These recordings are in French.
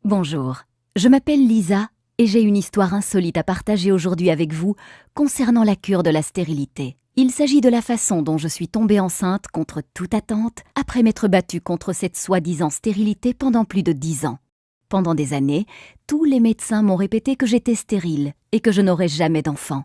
Bonjour, je m'appelle Lisa et j'ai une histoire insolite à partager aujourd'hui avec vous concernant la cure de la stérilité. Il s'agit de la façon dont je suis tombée enceinte contre toute attente après m'être battue contre cette soi-disant stérilité pendant plus de 10 ans. Pendant des années, tous les médecins m'ont répété que j'étais stérile et que je n'aurais jamais d'enfant.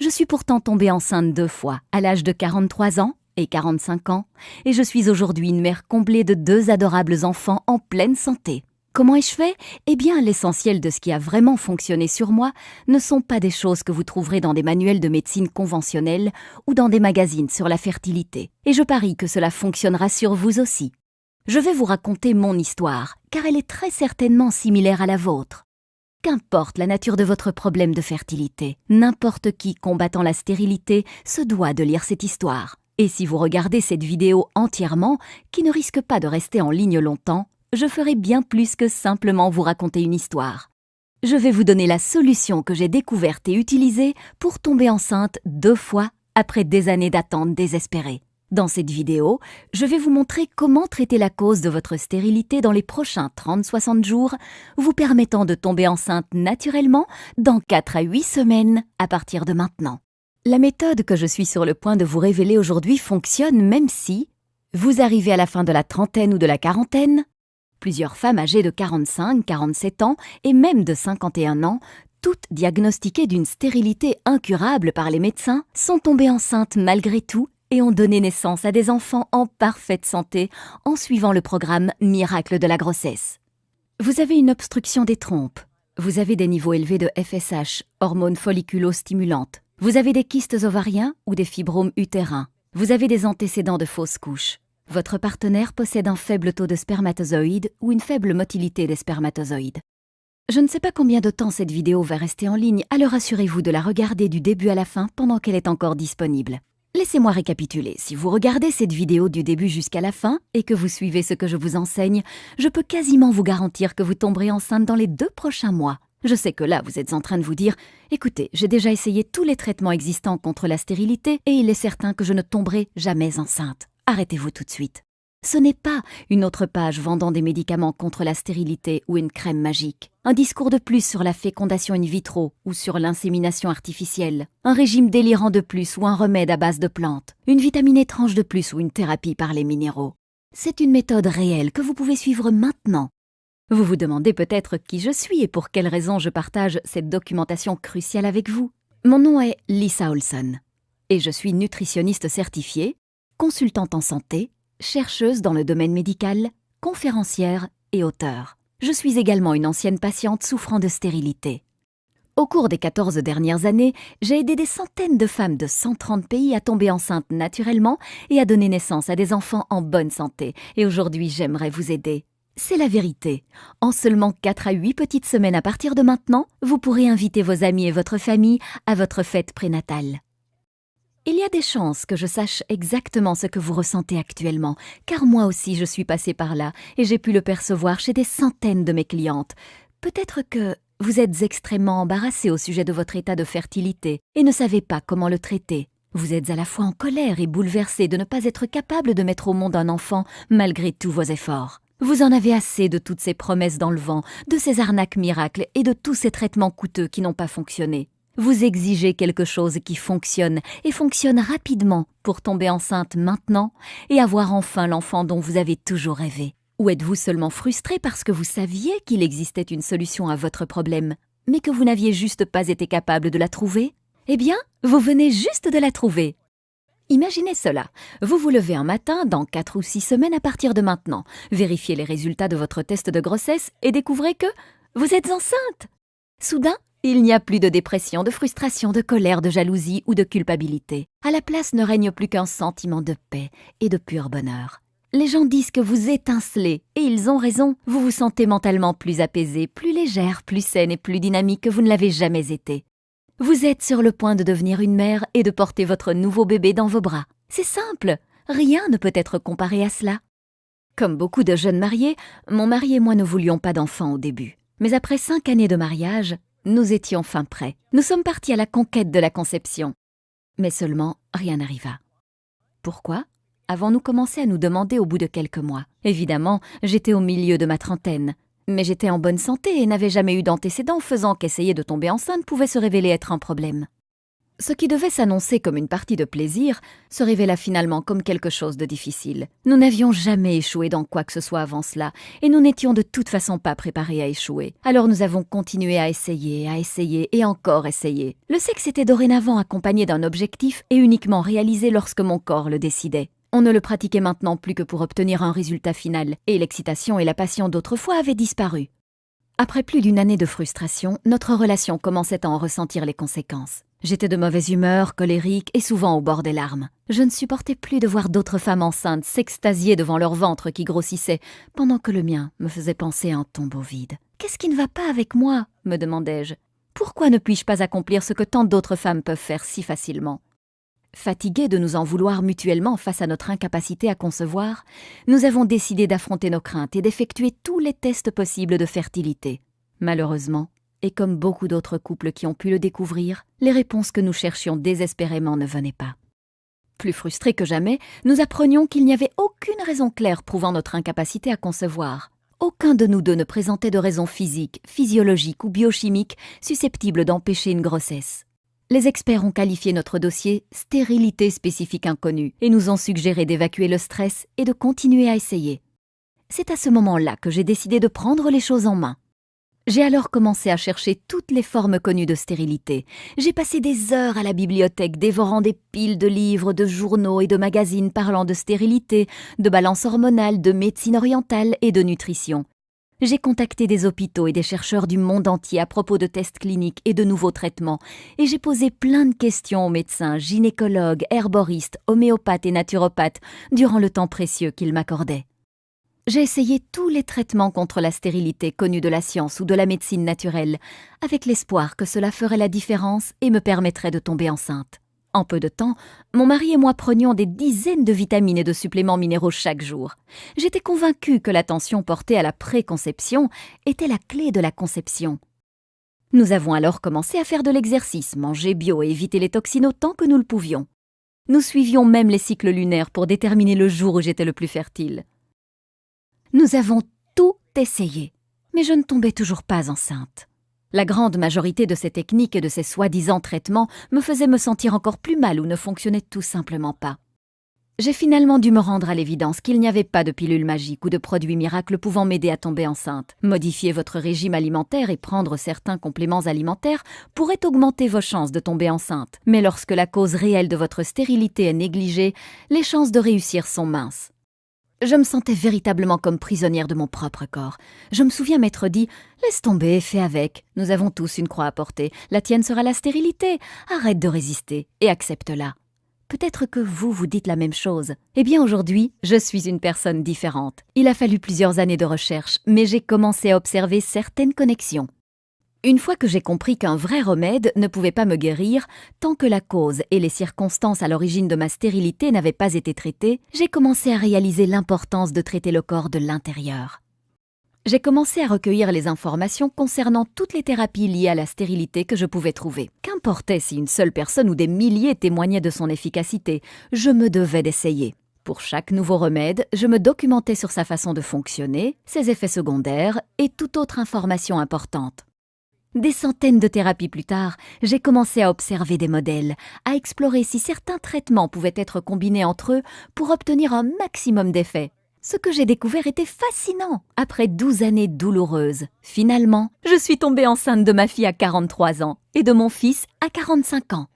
Je suis pourtant tombée enceinte 2 fois, à l'âge de 43 ans et 45 ans, et je suis aujourd'hui une mère comblée de 2 adorables enfants en pleine santé. Comment ai-je fait ? Eh bien, l'essentiel de ce qui a vraiment fonctionné sur moi ne sont pas des choses que vous trouverez dans des manuels de médecine conventionnels ou dans des magazines sur la fertilité. Et je parie que cela fonctionnera sur vous aussi. Je vais vous raconter mon histoire, car elle est très certainement similaire à la vôtre. Qu'importe la nature de votre problème de fertilité, n'importe qui combattant la stérilité se doit de lire cette histoire. Et si vous regardez cette vidéo entièrement, qui ne risque pas de rester en ligne longtemps, je ferai bien plus que simplement vous raconter une histoire. Je vais vous donner la solution que j'ai découverte et utilisée pour tomber enceinte 2 fois après des années d'attente désespérée. Dans cette vidéo, je vais vous montrer comment traiter la cause de votre stérilité dans les prochains 30-60 jours, vous permettant de tomber enceinte naturellement dans 4 à 8 semaines à partir de maintenant. La méthode que je suis sur le point de vous révéler aujourd'hui fonctionne même si vous arrivez à la fin de la trentaine ou de la quarantaine. Plusieurs femmes âgées de 45, 47 ans et même de 51 ans, toutes diagnostiquées d'une stérilité incurable par les médecins, sont tombées enceintes malgré tout et ont donné naissance à des enfants en parfaite santé en suivant le programme Miracle de la grossesse. Vous avez une obstruction des trompes, vous avez des niveaux élevés de FSH, hormones folliculo-stimulantes, vous avez des kystes ovariens ou des fibromes utérins, vous avez des antécédents de fausses couches. Votre partenaire possède un faible taux de spermatozoïdes ou une faible motilité des spermatozoïdes. Je ne sais pas combien de temps cette vidéo va rester en ligne, alors assurez-vous de la regarder du début à la fin pendant qu'elle est encore disponible. Laissez-moi récapituler. Si vous regardez cette vidéo du début jusqu'à la fin et que vous suivez ce que je vous enseigne, je peux quasiment vous garantir que vous tomberez enceinte dans les 2 prochains mois. Je sais que là, vous êtes en train de vous dire « Écoutez, j'ai déjà essayé tous les traitements existants contre la stérilité et il est certain que je ne tomberai jamais enceinte. » Arrêtez-vous tout de suite. Ce n'est pas une autre page vendant des médicaments contre la stérilité ou une crème magique. Un discours de plus sur la fécondation in vitro ou sur l'insémination artificielle. Un régime délirant de plus ou un remède à base de plantes. Une vitamine étrange de plus ou une thérapie par les minéraux. C'est une méthode réelle que vous pouvez suivre maintenant. Vous vous demandez peut-être qui je suis et pour quelles raisons je partage cette documentation cruciale avec vous. Mon nom est Lisa Olson et je suis nutritionniste certifiée, consultante en santé, chercheuse dans le domaine médical, conférencière et auteure. Je suis également une ancienne patiente souffrant de stérilité. Au cours des 14 dernières années, j'ai aidé des centaines de femmes de 130 pays à tomber enceintes naturellement et à donner naissance à des enfants en bonne santé. Et aujourd'hui, j'aimerais vous aider. C'est la vérité. En seulement 4 à 8 petites semaines à partir de maintenant, vous pourrez inviter vos amis et votre famille à votre fête prénatale. Il y a des chances que je sache exactement ce que vous ressentez actuellement, car moi aussi je suis passée par là et j'ai pu le percevoir chez des centaines de mes clientes. Peut-être que vous êtes extrêmement embarrassée au sujet de votre état de fertilité et ne savez pas comment le traiter. Vous êtes à la fois en colère et bouleversée de ne pas être capable de mettre au monde un enfant malgré tous vos efforts. Vous en avez assez de toutes ces promesses dans le vent, de ces arnaques miracles et de tous ces traitements coûteux qui n'ont pas fonctionné. Vous exigez quelque chose qui fonctionne et fonctionne rapidement pour tomber enceinte maintenant et avoir enfin l'enfant dont vous avez toujours rêvé. Ou êtes-vous seulement frustré parce que vous saviez qu'il existait une solution à votre problème, mais que vous n'aviez juste pas été capable de la trouver ? Eh bien, vous venez juste de la trouver. Imaginez cela. Vous vous levez un matin dans 4 ou 6 semaines à partir de maintenant, vérifiez les résultats de votre test de grossesse et découvrez que vous êtes enceinte. Soudain, il n'y a plus de dépression, de frustration, de colère, de jalousie ou de culpabilité. À la place ne règne plus qu'un sentiment de paix et de pur bonheur. Les gens disent que vous étincelez, et ils ont raison. Vous vous sentez mentalement plus apaisée, plus légère, plus saine et plus dynamique que vous ne l'avez jamais été. Vous êtes sur le point de devenir une mère et de porter votre nouveau bébé dans vos bras. C'est simple, rien ne peut être comparé à cela. Comme beaucoup de jeunes mariés, mon mari et moi ne voulions pas d'enfants au début. Mais après 5 années de mariage, nous étions fin prêts. Nous sommes partis à la conquête de la conception. Mais seulement, rien n'arriva. Pourquoi ? Avons-nous commencé à nous demander au bout de quelques mois. Évidemment, j'étais au milieu de ma trentaine. Mais j'étais en bonne santé et n'avais jamais eu d'antécédents, faisant qu'essayer de tomber enceinte pouvait se révéler être un problème. Ce qui devait s'annoncer comme une partie de plaisir se révéla finalement comme quelque chose de difficile. Nous n'avions jamais échoué dans quoi que ce soit avant cela, et nous n'étions de toute façon pas préparés à échouer. Alors nous avons continué à essayer et encore essayer. Le sexe était dorénavant accompagné d'un objectif et uniquement réalisé lorsque mon corps le décidait. On ne le pratiquait maintenant plus que pour obtenir un résultat final, et l'excitation et la passion d'autrefois avaient disparu. Après plus d'une année de frustration, notre relation commençait à en ressentir les conséquences. J'étais de mauvaise humeur, colérique et souvent au bord des larmes. Je ne supportais plus de voir d'autres femmes enceintes s'extasier devant leur ventre qui grossissait, pendant que le mien me faisait penser à un tombeau vide. « Qu'est-ce qui ne va pas avec moi ?» me demandais-je. « Pourquoi ne puis-je pas accomplir ce que tant d'autres femmes peuvent faire si facilement ?» Fatigués de nous en vouloir mutuellement face à notre incapacité à concevoir, nous avons décidé d'affronter nos craintes et d'effectuer tous les tests possibles de fertilité. Malheureusement, et comme beaucoup d'autres couples qui ont pu le découvrir, les réponses que nous cherchions désespérément ne venaient pas. Plus frustrés que jamais, nous apprenions qu'il n'y avait aucune raison claire prouvant notre incapacité à concevoir. Aucun de nous deux ne présentait de raison physique, physiologique ou biochimique susceptible d'empêcher une grossesse. Les experts ont qualifié notre dossier « stérilité spécifique inconnue » et nous ont suggéré d'évacuer le stress et de continuer à essayer. C'est à ce moment-là que j'ai décidé de prendre les choses en main. J'ai alors commencé à chercher toutes les formes connues de stérilité. J'ai passé des heures à la bibliothèque dévorant des piles de livres, de journaux et de magazines parlant de stérilité, de balance hormonale, de médecine orientale et de nutrition. J'ai contacté des hôpitaux et des chercheurs du monde entier à propos de tests cliniques et de nouveaux traitements, et j'ai posé plein de questions aux médecins, gynécologues, herboristes, homéopathes et naturopathes durant le temps précieux qu'ils m'accordaient. J'ai essayé tous les traitements contre la stérilité connus de la science ou de la médecine naturelle, avec l'espoir que cela ferait la différence et me permettrait de tomber enceinte. En peu de temps, mon mari et moi prenions des dizaines de vitamines et de suppléments minéraux chaque jour. J'étais convaincue que l'attention portée à la préconception était la clé de la conception. Nous avons alors commencé à faire de l'exercice, manger bio et éviter les toxines autant que nous le pouvions. Nous suivions même les cycles lunaires pour déterminer le jour où j'étais le plus fertile. Nous avons tout essayé, mais je ne tombais toujours pas enceinte. La grande majorité de ces techniques et de ces soi-disant traitements me faisaient me sentir encore plus mal ou ne fonctionnaient tout simplement pas. J'ai finalement dû me rendre à l'évidence qu'il n'y avait pas de pilule magique ou de produit miracle pouvant m'aider à tomber enceinte. Modifier votre régime alimentaire et prendre certains compléments alimentaires pourrait augmenter vos chances de tomber enceinte. Mais lorsque la cause réelle de votre stérilité est négligée, les chances de réussir sont minces. Je me sentais véritablement comme prisonnière de mon propre corps. Je me souviens m'être dit « Laisse tomber, fais avec. Nous avons tous une croix à porter. La tienne sera la stérilité. Arrête de résister et accepte-la. » Peut-être que vous vous dites la même chose. Eh bien aujourd'hui, je suis une personne différente. Il a fallu plusieurs années de recherche, mais j'ai commencé à observer certaines connexions. Une fois que j'ai compris qu'un vrai remède ne pouvait pas me guérir, tant que la cause et les circonstances à l'origine de ma stérilité n'avaient pas été traitées, j'ai commencé à réaliser l'importance de traiter le corps de l'intérieur. J'ai commencé à recueillir les informations concernant toutes les thérapies liées à la stérilité que je pouvais trouver. Qu'importait si une seule personne ou des milliers témoignaient de son efficacité, je me devais d'essayer. Pour chaque nouveau remède, je me documentais sur sa façon de fonctionner, ses effets secondaires et toute autre information importante. Des centaines de thérapies plus tard, j'ai commencé à observer des modèles, à explorer si certains traitements pouvaient être combinés entre eux pour obtenir un maximum d'effets. Ce que j'ai découvert était fascinant. Après 12 années douloureuses, finalement, je suis tombée enceinte de ma fille à 43 ans et de mon fils à 45 ans.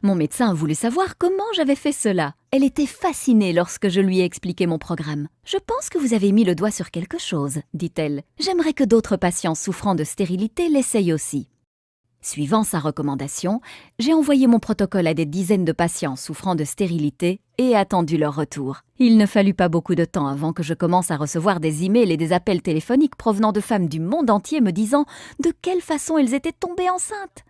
Mon médecin a voulu savoir comment j'avais fait cela. Elle était fascinée lorsque je lui ai expliqué mon programme. « Je pense que vous avez mis le doigt sur quelque chose, » dit-elle. « J'aimerais que d'autres patients souffrant de stérilité l'essayent aussi. » Suivant sa recommandation, j'ai envoyé mon protocole à des dizaines de patients souffrant de stérilité et attendu leur retour. Il ne fallut pas beaucoup de temps avant que je commence à recevoir des emails et des appels téléphoniques provenant de femmes du monde entier me disant de quelle façon elles étaient tombées enceintes.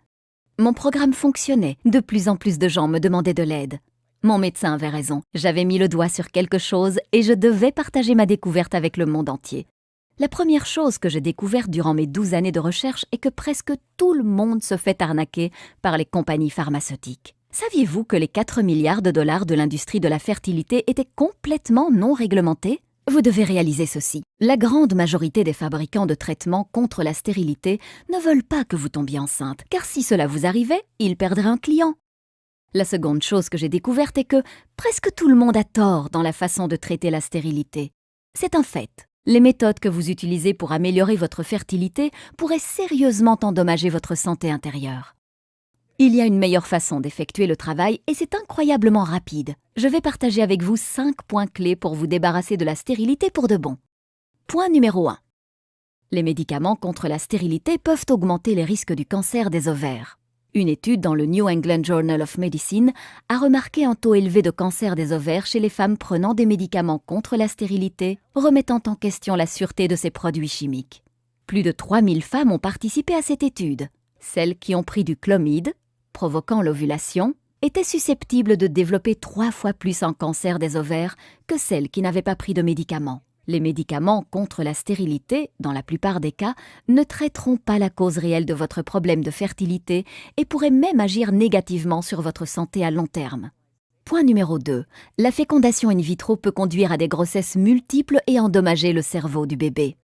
Mon programme fonctionnait, de plus en plus de gens me demandaient de l'aide. Mon médecin avait raison, j'avais mis le doigt sur quelque chose et je devais partager ma découverte avec le monde entier. La première chose que j'ai découverte durant mes 12 années de recherche est que presque tout le monde se fait arnaquer par les compagnies pharmaceutiques. Saviez-vous que les 4 milliards de dollars de l'industrie de la fertilité étaient complètement non réglementés ? Vous devez réaliser ceci. La grande majorité des fabricants de traitements contre la stérilité ne veulent pas que vous tombiez enceinte, car si cela vous arrivait, ils perdraient un client. La seconde chose que j'ai découverte est que presque tout le monde a tort dans la façon de traiter la stérilité. C'est un fait. Les méthodes que vous utilisez pour améliorer votre fertilité pourraient sérieusement endommager votre santé intérieure. Il y a une meilleure façon d'effectuer le travail et c'est incroyablement rapide. Je vais partager avec vous 5 points clés pour vous débarrasser de la stérilité pour de bon. Point numéro 1. Les médicaments contre la stérilité peuvent augmenter les risques du cancer des ovaires. Une étude dans le New England Journal of Medicine a remarqué un taux élevé de cancer des ovaires chez les femmes prenant des médicaments contre la stérilité, remettant en question la sûreté de ces produits chimiques. Plus de 3000 femmes ont participé à cette étude. Celles qui ont pris du clomide, provoquant l'ovulation, étaient susceptibles de développer 3 fois plus un cancer des ovaires que celles qui n'avaient pas pris de médicaments. Les médicaments contre la stérilité, dans la plupart des cas, ne traiteront pas la cause réelle de votre problème de fertilité et pourraient même agir négativement sur votre santé à long terme. Point numéro 2. La fécondation in vitro peut conduire à des grossesses multiples et endommager le cerveau du bébé.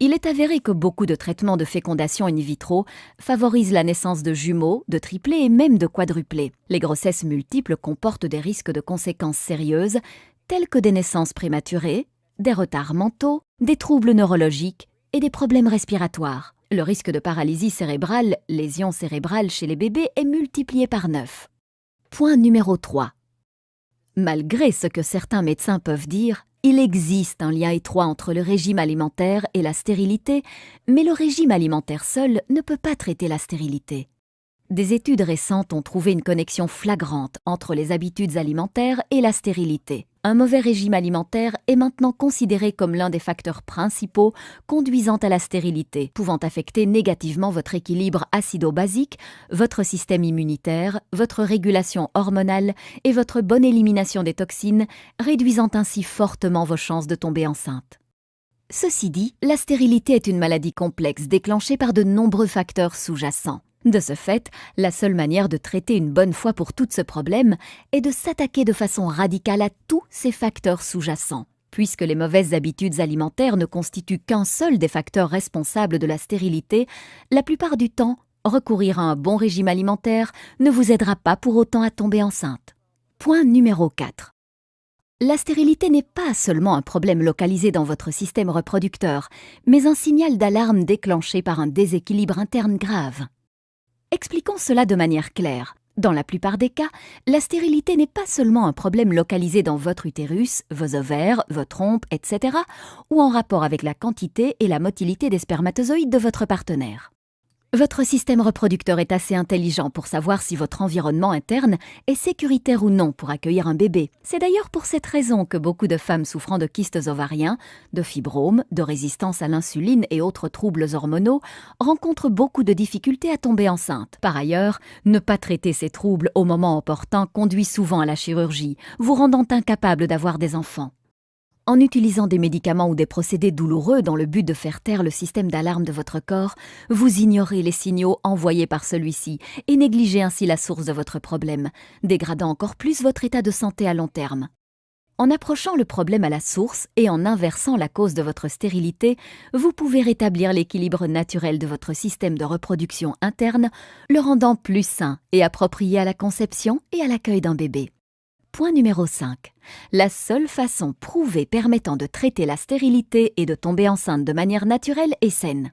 Il est avéré que beaucoup de traitements de fécondation in vitro favorisent la naissance de jumeaux, de triplés et même de quadruplés. Les grossesses multiples comportent des risques de conséquences sérieuses, tels que des naissances prématurées, des retards mentaux, des troubles neurologiques et des problèmes respiratoires. Le risque de paralysie cérébrale, lésion cérébrale chez les bébés est multiplié par 9. Point numéro 3. Malgré ce que certains médecins peuvent dire, il existe un lien étroit entre le régime alimentaire et la stérilité, mais le régime alimentaire seul ne peut pas traiter la stérilité. Des études récentes ont trouvé une connexion flagrante entre les habitudes alimentaires et la stérilité. Un mauvais régime alimentaire est maintenant considéré comme l'un des facteurs principaux conduisant à la stérilité, pouvant affecter négativement votre équilibre acido-basique, votre système immunitaire, votre régulation hormonale et votre bonne élimination des toxines, réduisant ainsi fortement vos chances de tomber enceinte. Ceci dit, la stérilité est une maladie complexe déclenchée par de nombreux facteurs sous-jacents. De ce fait, la seule manière de traiter une bonne fois pour toutes ce problème est de s'attaquer de façon radicale à tous ces facteurs sous-jacents. Puisque les mauvaises habitudes alimentaires ne constituent qu'un seul des facteurs responsables de la stérilité, la plupart du temps, recourir à un bon régime alimentaire ne vous aidera pas pour autant à tomber enceinte. Point numéro 4. La stérilité n'est pas seulement un problème localisé dans votre système reproducteur, mais un signal d'alarme déclenché par un déséquilibre interne grave. Expliquons cela de manière claire. Dans la plupart des cas, la stérilité n'est pas seulement un problème localisé dans votre utérus, vos ovaires, vos trompes, etc., ou en rapport avec la quantité et la motilité des spermatozoïdes de votre partenaire. Votre système reproducteur est assez intelligent pour savoir si votre environnement interne est sécuritaire ou non pour accueillir un bébé. C'est d'ailleurs pour cette raison que beaucoup de femmes souffrant de kystes ovariens, de fibromes, de résistance à l'insuline et autres troubles hormonaux rencontrent beaucoup de difficultés à tomber enceinte. Par ailleurs, ne pas traiter ces troubles au moment opportun conduit souvent à la chirurgie, vous rendant incapable d'avoir des enfants. En utilisant des médicaments ou des procédés douloureux dans le but de faire taire le système d'alarme de votre corps, vous ignorez les signaux envoyés par celui-ci et négligez ainsi la source de votre problème, dégradant encore plus votre état de santé à long terme. En approchant le problème à la source et en inversant la cause de votre stérilité, vous pouvez rétablir l'équilibre naturel de votre système de reproduction interne, le rendant plus sain et approprié à la conception et à l'accueil d'un bébé. Point numéro 5. La seule façon prouvée permettant de traiter la stérilité et de tomber enceinte de manière naturelle et saine.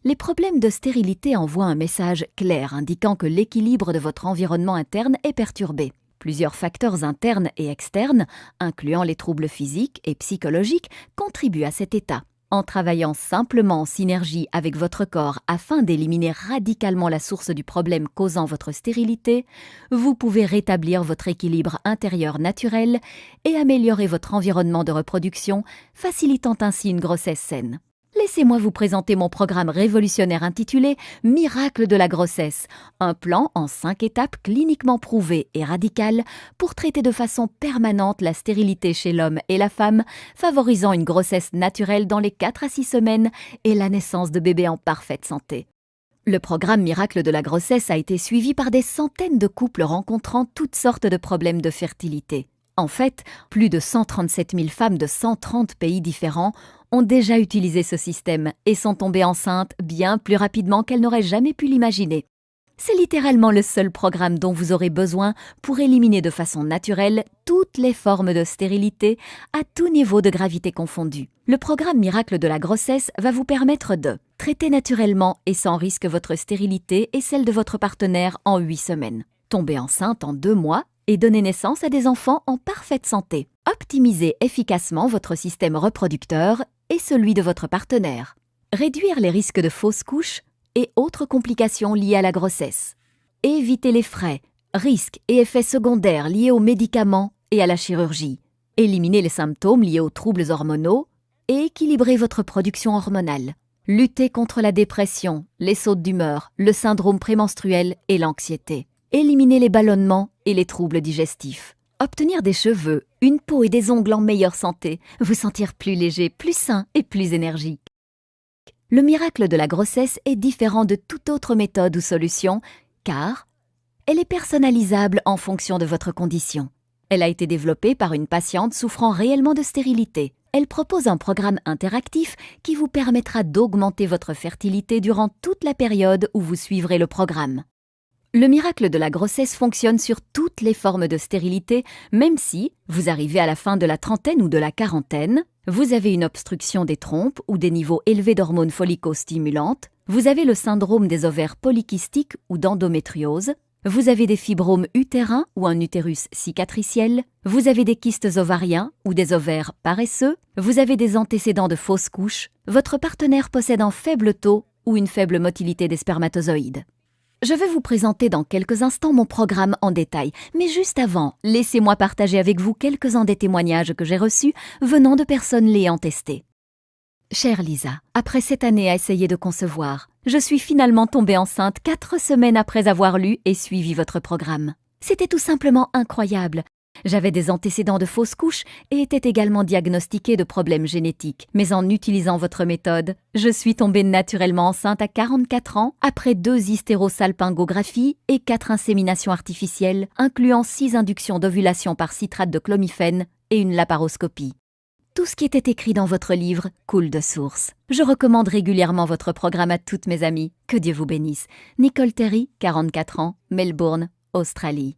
Les problèmes de stérilité envoient un message clair indiquant que l'équilibre de votre environnement interne est perturbé. Plusieurs facteurs internes et externes, incluant les troubles physiques et psychologiques, contribuent à cet état. En travaillant simplement en synergie avec votre corps afin d'éliminer radicalement la source du problème causant votre stérilité, vous pouvez rétablir votre équilibre intérieur naturel et améliorer votre environnement de reproduction, facilitant ainsi une grossesse saine. Laissez-moi vous présenter mon programme révolutionnaire intitulé « Miracle de la grossesse », un plan en 5 étapes cliniquement prouvé et radical pour traiter de façon permanente la stérilité chez l'homme et la femme, favorisant une grossesse naturelle dans les 4 à 6 semaines et la naissance de bébés en parfaite santé. Le programme Miracle de la grossesse a été suivi par des centaines de couples rencontrant toutes sortes de problèmes de fertilité. En fait, plus de 137 000 femmes de 130 pays différents ont déjà utilisé ce système et sont tombées enceintes bien plus rapidement qu'elles n'auraient jamais pu l'imaginer. C'est littéralement le seul programme dont vous aurez besoin pour éliminer de façon naturelle toutes les formes de stérilité à tout niveau de gravité confondu. Le programme Miracle de la grossesse va vous permettre de traiter naturellement et sans risque votre stérilité et celle de votre partenaire en 8 semaines, tomber enceinte en 2 mois et donner naissance à des enfants en parfaite santé, optimiser efficacement votre système reproducteur et celui de votre partenaire, réduire les risques de fausses couches et autres complications liées à la grossesse. Éviter les frais, risques et effets secondaires liés aux médicaments et à la chirurgie. Éliminer les symptômes liés aux troubles hormonaux et équilibrer votre production hormonale. Lutter contre la dépression, les sautes d'humeur, le syndrome prémenstruel et l'anxiété. Éliminer les ballonnements et les troubles digestifs. Obtenir des cheveux, une peau et des ongles en meilleure santé. Vous sentir plus léger, plus sain et plus énergique. Le miracle de la grossesse est différent de toute autre méthode ou solution, car elle est personnalisable en fonction de votre condition. Elle a été développée par une patiente souffrant réellement de stérilité. Elle propose un programme interactif qui vous permettra d'augmenter votre fertilité durant toute la période où vous suivrez le programme. Le miracle de la grossesse fonctionne sur toutes les formes de stérilité, même si vous arrivez à la fin de la trentaine ou de la quarantaine, vous avez une obstruction des trompes ou des niveaux élevés d'hormones follicostimulantes, vous avez le syndrome des ovaires polykystiques ou d'endométriose, vous avez des fibromes utérins ou un utérus cicatriciel, vous avez des kystes ovariens ou des ovaires paresseux, vous avez des antécédents de fausses couches, votre partenaire possède un faible taux ou une faible motilité des spermatozoïdes. Je vais vous présenter dans quelques instants mon programme en détail, mais juste avant, laissez-moi partager avec vous quelques-uns des témoignages que j'ai reçus venant de personnes l'ayant testé. Chère Lisa, après 7 années à essayer de concevoir, je suis finalement tombée enceinte 4 semaines après avoir lu et suivi votre programme. C'était tout simplement incroyable. J'avais des antécédents de fausses couches et étais également diagnostiquée de problèmes génétiques. Mais en utilisant votre méthode, je suis tombée naturellement enceinte à 44 ans après 2 hystérosalpingographies et 4 inséminations artificielles, incluant 6 inductions d'ovulation par citrate de clomifène et une laparoscopie. Tout ce qui était écrit dans votre livre coule de source. Je recommande régulièrement votre programme à toutes mes amies. Que Dieu vous bénisse. Nicole Terry, 44 ans, Melbourne, Australie.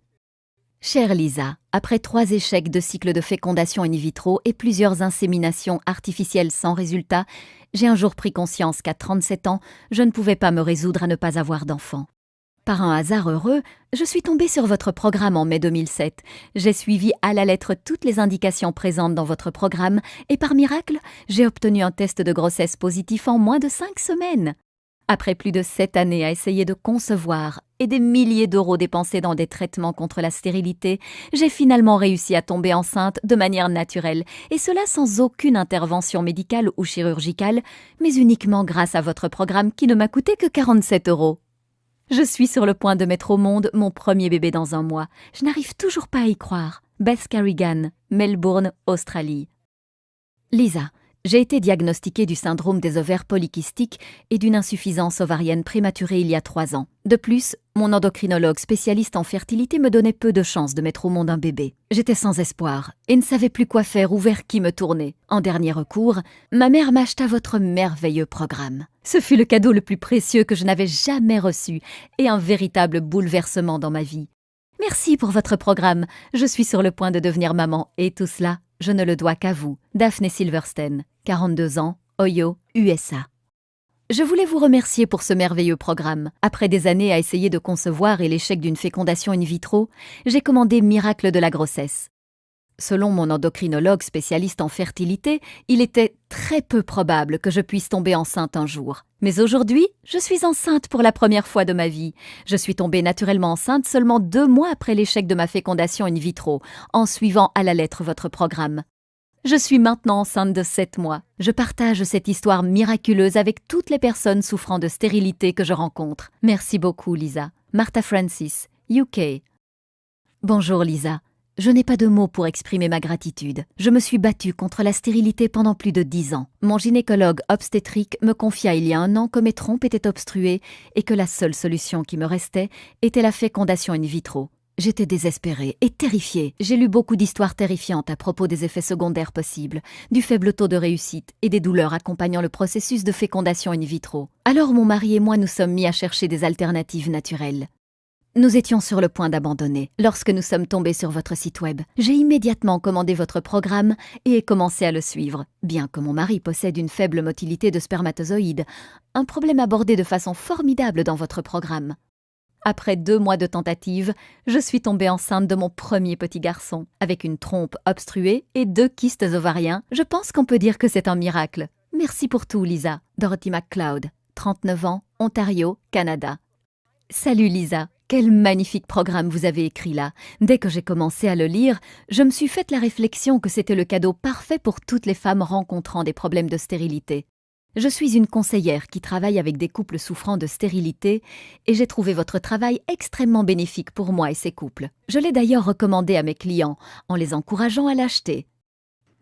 Chère Lisa, après 3 échecs de cycle de fécondation in vitro et plusieurs inséminations artificielles sans résultat, j'ai un jour pris conscience qu'à 37 ans, je ne pouvais pas me résoudre à ne pas avoir d'enfant. Par un hasard heureux, je suis tombée sur votre programme en mai 2007. J'ai suivi à la lettre toutes les indications présentes dans votre programme et par miracle, j'ai obtenu un test de grossesse positif en moins de 5 semaines. Après plus de 7 années à essayer de concevoir et des milliers d'euros dépensés dans des traitements contre la stérilité, j'ai finalement réussi à tomber enceinte de manière naturelle, et cela sans aucune intervention médicale ou chirurgicale, mais uniquement grâce à votre programme qui ne m'a coûté que 47 €. Je suis sur le point de mettre au monde mon premier bébé dans un mois. Je n'arrive toujours pas à y croire. Beth Carrigan, Melbourne, Australie. Lisa, j'ai été diagnostiquée du syndrome des ovaires polykystiques et d'une insuffisance ovarienne prématurée il y a 3 ans. De plus, mon endocrinologue spécialiste en fertilité me donnait peu de chances de mettre au monde un bébé. J'étais sans espoir et ne savais plus quoi faire ou vers qui me tourner. En dernier recours, ma mère m'acheta votre merveilleux programme. Ce fut le cadeau le plus précieux que je n'avais jamais reçu et un véritable bouleversement dans ma vie. Merci pour votre programme. Je suis sur le point de devenir maman et tout cela, je ne le dois qu'à vous. Daphne Silverstein, 42 ans, Ohio, USA. Je voulais vous remercier pour ce merveilleux programme. Après des années à essayer de concevoir et l'échec d'une fécondation in vitro, j'ai commandé Miracle de la grossesse. Selon mon endocrinologue spécialiste en fertilité, il était très peu probable que je puisse tomber enceinte un jour. Mais aujourd'hui, je suis enceinte pour la première fois de ma vie. Je suis tombée naturellement enceinte seulement 2 mois après l'échec de ma fécondation in vitro, en suivant à la lettre votre programme. Je suis maintenant enceinte de 7 mois. Je partage cette histoire miraculeuse avec toutes les personnes souffrant de stérilité que je rencontre. Merci beaucoup, Lisa. Martha Francis, UK. Bonjour, Lisa. Je n'ai pas de mots pour exprimer ma gratitude. Je me suis battue contre la stérilité pendant plus de 10 ans. Mon gynécologue obstétrique me confia il y a 1 an que mes trompes étaient obstruées et que la seule solution qui me restait était la fécondation in vitro. J'étais désespérée et terrifiée. J'ai lu beaucoup d'histoires terrifiantes à propos des effets secondaires possibles, du faible taux de réussite et des douleurs accompagnant le processus de fécondation in vitro. Alors mon mari et moi nous sommes mis à chercher des alternatives naturelles. Nous étions sur le point d'abandonner lorsque nous sommes tombés sur votre site web. J'ai immédiatement commandé votre programme et ai commencé à le suivre, bien que mon mari possède une faible motilité de spermatozoïdes, un problème abordé de façon formidable dans votre programme. Après 2 mois de tentatives, je suis tombée enceinte de mon premier petit garçon. Avec une trompe obstruée et 2 kystes ovariens, je pense qu'on peut dire que c'est un miracle. Merci pour tout, Lisa. Dorothy McLeod, 39 ans, Ontario, Canada. Salut Lisa, quel magnifique programme vous avez écrit là. Dès que j'ai commencé à le lire, je me suis faite la réflexion que c'était le cadeau parfait pour toutes les femmes rencontrant des problèmes de stérilité. Je suis une conseillère qui travaille avec des couples souffrant de stérilité et j'ai trouvé votre travail extrêmement bénéfique pour moi et ces couples. Je l'ai d'ailleurs recommandé à mes clients en les encourageant à l'acheter.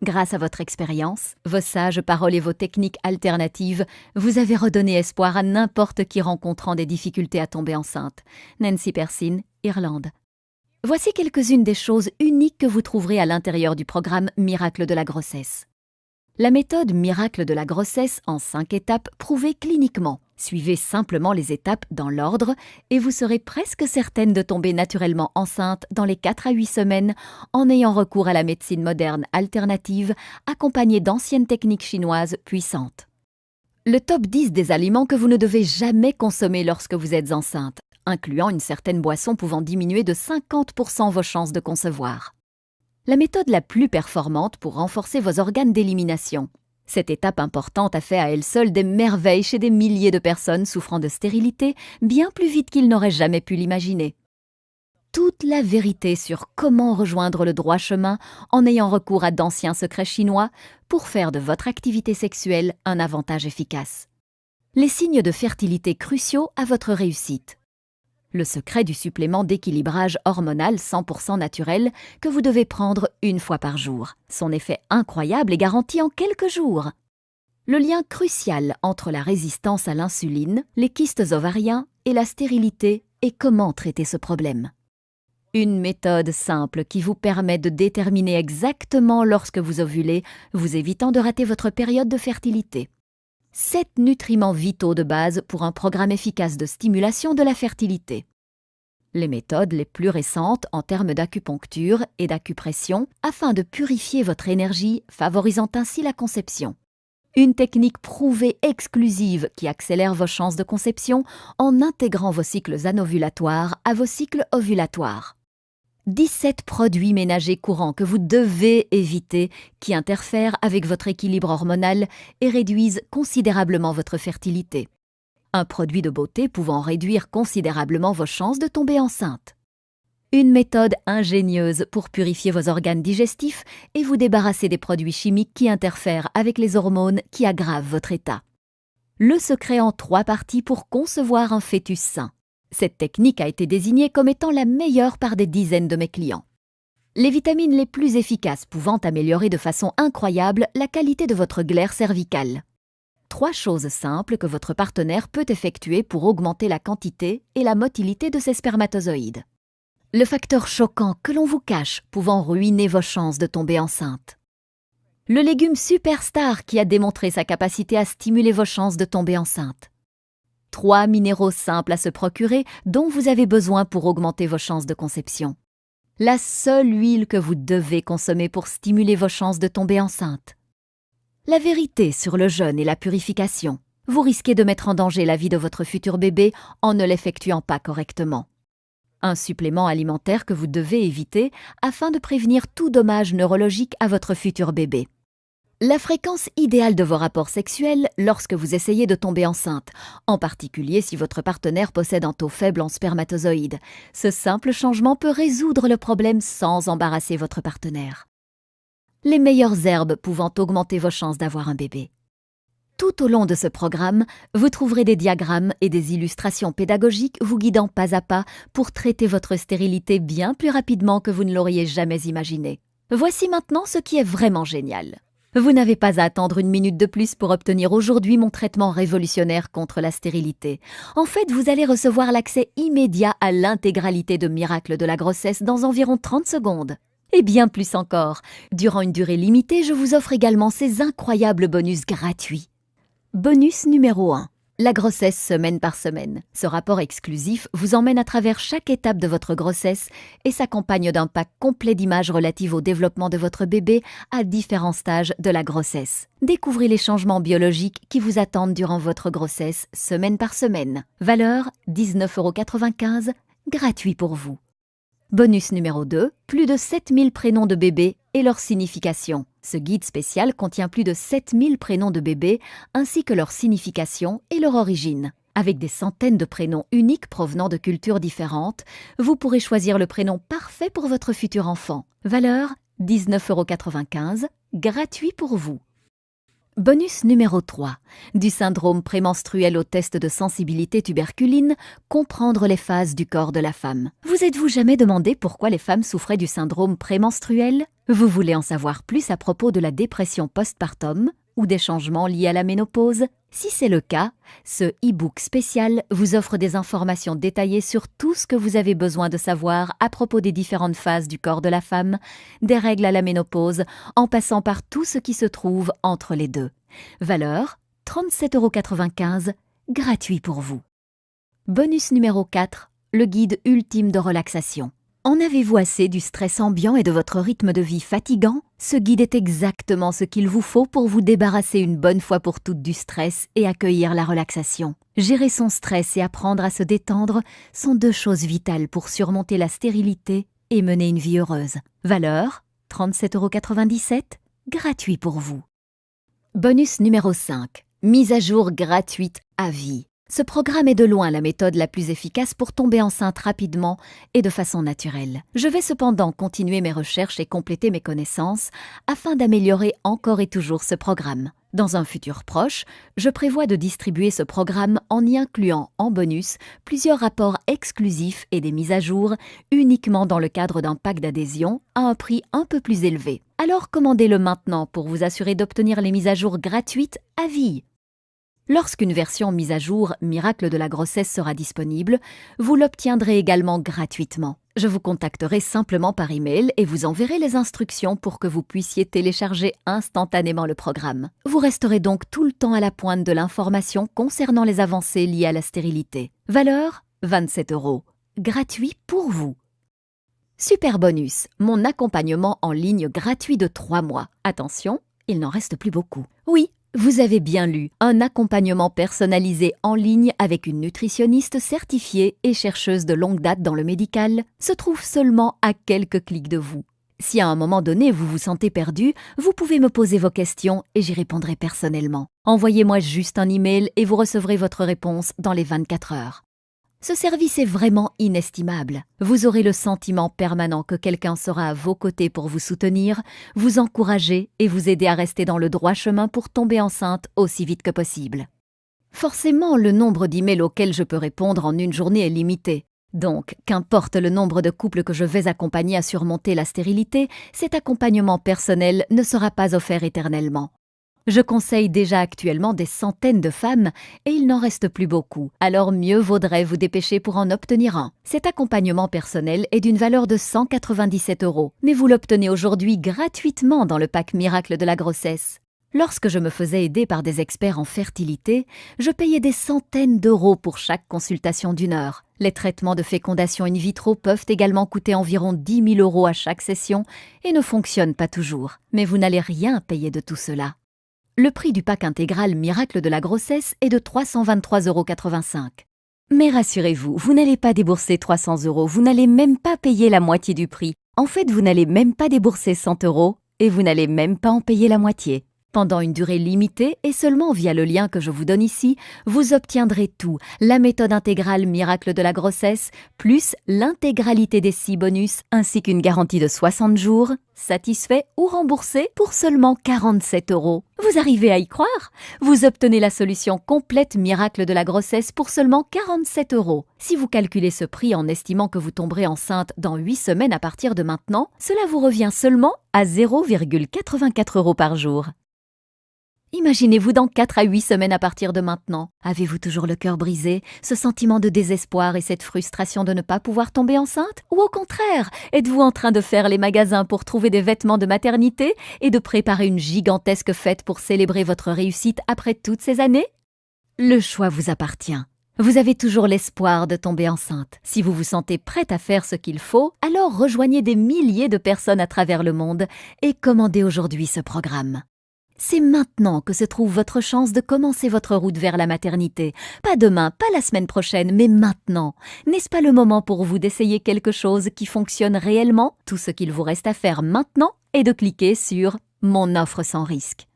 Grâce à votre expérience, vos sages paroles et vos techniques alternatives, vous avez redonné espoir à n'importe qui rencontrant des difficultés à tomber enceinte. Nancy Persin, Irlande. Voici quelques-unes des choses uniques que vous trouverez à l'intérieur du programme Miracle de la grossesse. La méthode Miracle de la grossesse en 5 étapes prouvée cliniquement. Suivez simplement les étapes dans l'ordre et vous serez presque certaine de tomber naturellement enceinte dans les 4 à 8 semaines en ayant recours à la médecine moderne alternative accompagnée d'anciennes techniques chinoises puissantes. Le top 10 des aliments que vous ne devez jamais consommer lorsque vous êtes enceinte, incluant une certaine boisson pouvant diminuer de 50% vos chances de concevoir. La méthode la plus performante pour renforcer vos organes d'élimination. Cette étape importante a fait à elle seule des merveilles chez des milliers de personnes souffrant de stérilité, bien plus vite qu'ils n'auraient jamais pu l'imaginer. Toute la vérité sur comment rejoindre le droit chemin en ayant recours à d'anciens secrets chinois pour faire de votre activité sexuelle un avantage efficace. Les signes de fertilité cruciaux à votre réussite. Le secret du supplément d'équilibrage hormonal 100% naturel que vous devez prendre 1 fois par jour. Son effet incroyable est garanti en quelques jours. Le lien crucial entre la résistance à l'insuline, les kystes ovariens et la stérilité et comment traiter ce problème. Une méthode simple qui vous permet de déterminer exactement lorsque vous ovulez, vous évitant de rater votre période de fertilité. 7 nutriments vitaux de base pour un programme efficace de stimulation de la fertilité. Les méthodes les plus récentes en termes d'acupuncture et d'acupression afin de purifier votre énergie, favorisant ainsi la conception. Une technique prouvée exclusive qui accélère vos chances de conception en intégrant vos cycles anovulatoires à vos cycles ovulatoires. 17 produits ménagers courants que vous devez éviter qui interfèrent avec votre équilibre hormonal et réduisent considérablement votre fertilité. Un produit de beauté pouvant réduire considérablement vos chances de tomber enceinte. Une méthode ingénieuse pour purifier vos organes digestifs et vous débarrasser des produits chimiques qui interfèrent avec les hormones qui aggravent votre état. Le secret en 3 parties pour concevoir un fœtus sain. Cette technique a été désignée comme étant la meilleure par des dizaines de mes clients. Les vitamines les plus efficaces pouvant améliorer de façon incroyable la qualité de votre glaire cervicale. 3 choses simples que votre partenaire peut effectuer pour augmenter la quantité et la motilité de ses spermatozoïdes. Le facteur choquant que l'on vous cache pouvant ruiner vos chances de tomber enceinte. Le légume superstar qui a démontré sa capacité à stimuler vos chances de tomber enceinte. 3 minéraux simples à se procurer dont vous avez besoin pour augmenter vos chances de conception. La seule huile que vous devez consommer pour stimuler vos chances de tomber enceinte. La vérité sur le jeûne et la purification. Vous risquez de mettre en danger la vie de votre futur bébé en ne l'effectuant pas correctement. Un supplément alimentaire que vous devez éviter afin de prévenir tout dommage neurologique à votre futur bébé. La fréquence idéale de vos rapports sexuels lorsque vous essayez de tomber enceinte, en particulier si votre partenaire possède un taux faible en spermatozoïdes. Ce simple changement peut résoudre le problème sans embarrasser votre partenaire. Les meilleures herbes pouvant augmenter vos chances d'avoir un bébé. Tout au long de ce programme, vous trouverez des diagrammes et des illustrations pédagogiques vous guidant pas à pas pour traiter votre stérilité bien plus rapidement que vous ne l'auriez jamais imaginé. Voici maintenant ce qui est vraiment génial. Vous n'avez pas à attendre une minute de plus pour obtenir aujourd'hui mon traitement révolutionnaire contre la stérilité. En fait, vous allez recevoir l'accès immédiat à l'intégralité de Miracle de la grossesse dans environ 30 secondes. Et bien plus encore, durant une durée limitée, je vous offre également ces incroyables bonus gratuits. Bonus numéro 1. La grossesse semaine par semaine. Ce rapport exclusif vous emmène à travers chaque étape de votre grossesse et s'accompagne d'un pack complet d'images relatives au développement de votre bébé à différents stages de la grossesse. Découvrez les changements biologiques qui vous attendent durant votre grossesse semaine par semaine. Valeur 19,95 €, gratuit pour vous. Bonus numéro 2, plus de 7000 prénoms de bébés et leur signification. Ce guide spécial contient plus de 7000 prénoms de bébés ainsi que leur signification et leur origine. Avec des centaines de prénoms uniques provenant de cultures différentes, vous pourrez choisir le prénom parfait pour votre futur enfant. Valeur 19,95 €, gratuit pour vous. Bonus numéro 3. Du syndrome prémenstruel au test de sensibilité tuberculine, comprendre les phases du corps de la femme. Vous êtes-vous jamais demandé pourquoi les femmes souffraient du syndrome prémenstruel? Vous voulez en savoir plus à propos de la dépression postpartum ou des changements liés à la ménopause? Si c'est le cas, ce e-book spécial vous offre des informations détaillées sur tout ce que vous avez besoin de savoir à propos des différentes phases du corps de la femme, des règles à la ménopause, en passant par tout ce qui se trouve entre les deux. Valeur 37,95 €, gratuit pour vous. Bonus numéro 4, le guide ultime de relaxation. En avez-vous assez du stress ambiant et de votre rythme de vie fatigant? Ce guide est exactement ce qu'il vous faut pour vous débarrasser une bonne fois pour toutes du stress et accueillir la relaxation. Gérer son stress et apprendre à se détendre sont deux choses vitales pour surmonter la stérilité et mener une vie heureuse. Valeur 37,97 €, gratuit pour vous. Bonus numéro 5, mise à jour gratuite à vie. Ce programme est de loin la méthode la plus efficace pour tomber enceinte rapidement et de façon naturelle. Je vais cependant continuer mes recherches et compléter mes connaissances afin d'améliorer encore et toujours ce programme. Dans un futur proche, je prévois de distribuer ce programme en y incluant en bonus plusieurs rapports exclusifs et des mises à jour uniquement dans le cadre d'un pack d'adhésion à un prix un peu plus élevé. Alors commandez-le maintenant pour vous assurer d'obtenir les mises à jour gratuites à vie. Lorsqu'une version mise à jour Miracle de la grossesse sera disponible, vous l'obtiendrez également gratuitement. Je vous contacterai simplement par email et vous enverrai les instructions pour que vous puissiez télécharger instantanément le programme. Vous resterez donc tout le temps à la pointe de l'information concernant les avancées liées à la stérilité. Valeur 27 €, gratuit pour vous. Super bonus, mon accompagnement en ligne gratuit de 3 mois. Attention, il n'en reste plus beaucoup. Oui, vous avez bien lu, un accompagnement personnalisé en ligne avec une nutritionniste certifiée et chercheuse de longue date dans le médical se trouve seulement à quelques clics de vous. Si à un moment donné vous vous sentez perdu, vous pouvez me poser vos questions et j'y répondrai personnellement. Envoyez-moi juste un email et vous recevrez votre réponse dans les 24 heures. Ce service est vraiment inestimable. Vous aurez le sentiment permanent que quelqu'un sera à vos côtés pour vous soutenir, vous encourager et vous aider à rester dans le droit chemin pour tomber enceinte aussi vite que possible. Forcément, le nombre d'emails auxquels je peux répondre en une journée est limité. Donc, qu'importe le nombre de couples que je vais accompagner à surmonter la stérilité, cet accompagnement personnel ne sera pas offert éternellement. Je conseille déjà actuellement des centaines de femmes et il n'en reste plus beaucoup, alors mieux vaudrait vous dépêcher pour en obtenir un. Cet accompagnement personnel est d'une valeur de 197 €, mais vous l'obtenez aujourd'hui gratuitement dans le pack Miracle de la grossesse. Lorsque je me faisais aider par des experts en fertilité, je payais des centaines d'euros pour chaque consultation d'1 heure. Les traitements de fécondation in vitro peuvent également coûter environ 10 000 € à chaque session et ne fonctionnent pas toujours. Mais vous n'allez rien payer de tout cela. Le prix du pack intégral Miracle de la grossesse est de 323,85 €. Mais rassurez-vous, vous n'allez pas débourser 300 €, vous n'allez même pas payer la moitié du prix. En fait, vous n'allez même pas débourser 100 € et vous n'allez même pas en payer la moitié. Pendant une durée limitée et seulement via le lien que je vous donne ici, vous obtiendrez tout, la méthode intégrale Miracle de la grossesse, plus l'intégralité des 6 bonus, ainsi qu'une garantie de 60 jours, satisfait ou remboursé pour seulement 47 €. Vous arrivez à y croire? Vous obtenez la solution complète Miracle de la grossesse pour seulement 47 €. Si vous calculez ce prix en estimant que vous tomberez enceinte dans 8 semaines à partir de maintenant, cela vous revient seulement à 0,84 € par jour. Imaginez-vous dans 4 à 8 semaines à partir de maintenant. Avez-vous toujours le cœur brisé, ce sentiment de désespoir et cette frustration de ne pas pouvoir tomber enceinte? Ou au contraire, êtes-vous en train de faire les magasins pour trouver des vêtements de maternité et de préparer une gigantesque fête pour célébrer votre réussite après toutes ces années? Le choix vous appartient. Vous avez toujours l'espoir de tomber enceinte. Si vous vous sentez prête à faire ce qu'il faut, alors rejoignez des milliers de personnes à travers le monde et commandez aujourd'hui ce programme. C'est maintenant que se trouve votre chance de commencer votre route vers la maternité. Pas demain, pas la semaine prochaine, mais maintenant. N'est-ce pas le moment pour vous d'essayer quelque chose qui fonctionne réellement? Tout ce qu'il vous reste à faire maintenant est de cliquer sur « Mon offre sans risque ».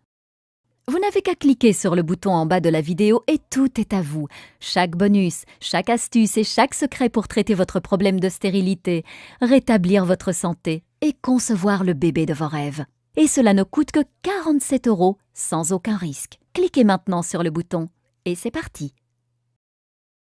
Vous n'avez qu'à cliquer sur le bouton en bas de la vidéo et tout est à vous. Chaque bonus, chaque astuce et chaque secret pour traiter votre problème de stérilité, rétablir votre santé et concevoir le bébé de vos rêves. Et cela ne coûte que 47 € sans aucun risque. Cliquez maintenant sur le bouton et c'est parti.